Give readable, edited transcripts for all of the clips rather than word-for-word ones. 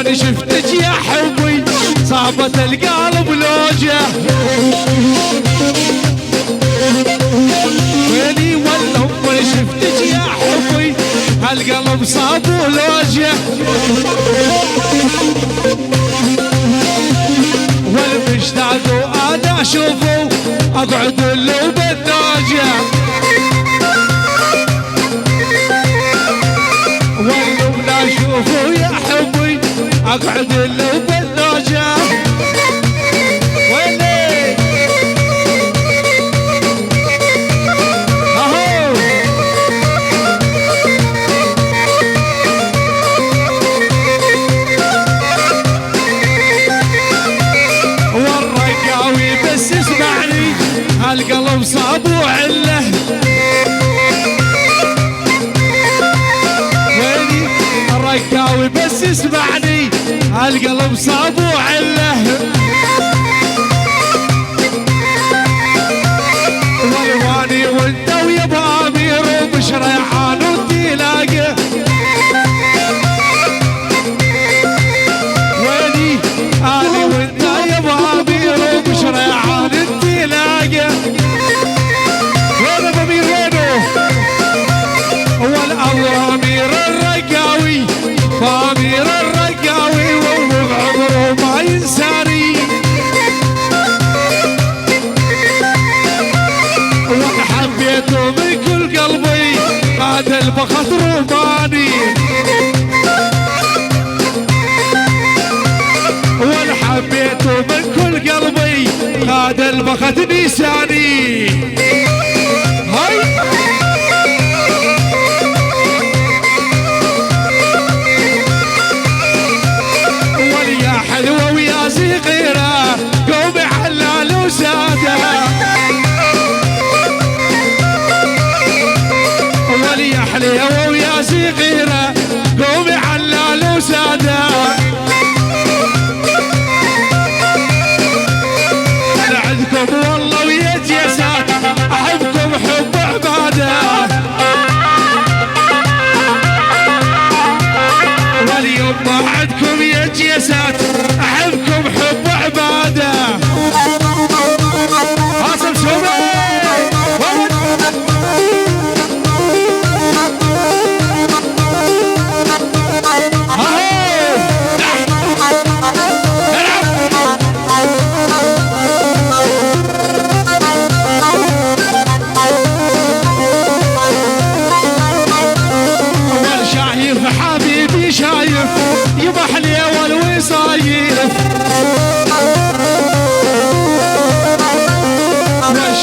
من شفتك يا حبي صابت القلب لوجه. ويلي والله من شفتك يا حبي هالقلب صاب لوجه. والمشتاق وانا اشوفه اقعد له بالناجه. والله اشوفه يا حبي اقعد له بالناجه. ويلي اهو والرقاوي بس اسمعني هالقلب صاب وعله. الرقاوي بس اسمعني هالقلب صاب وعله. والواني وانت ويا ابو امير ومش ريحان وتلاقه. ويلي اني وانت يا ابو امير ومش ريحان تلاقه. وين ابو امير وينه؟ والامر امير الرقاوي فامير الرقاوي وهو بعمره ما ينساني. وانا حبيته من كل قلبي هذا البخت روماني. وانا حبيته من كل قلبي هذا البخت نيساني. هاي حلوة ويا صغيرة قومي حلال وسادة. وليا حلوة ويا صغيرة قومي حلال وسادة. أنا عندكم والله ويا جيسات أحبكم حب عبادة. واليوم ما عندكم يا جيسات أحبكم حب عبادة. حاصل شوبي والشايف حبيبي شايف يبح لي والوصايف.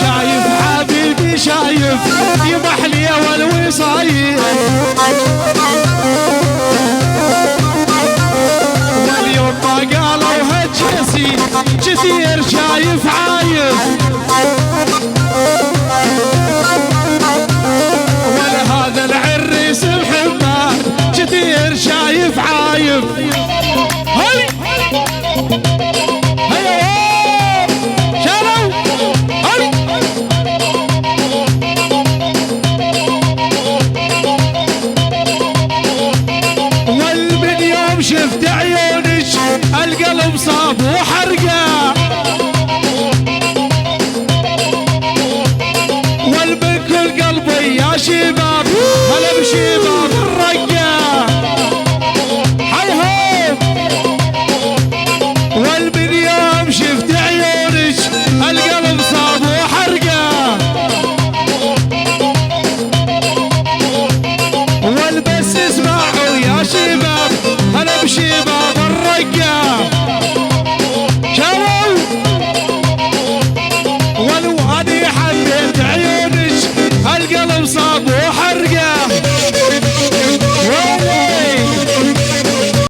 شايف حبيبي شايف يبح لي والوصايف.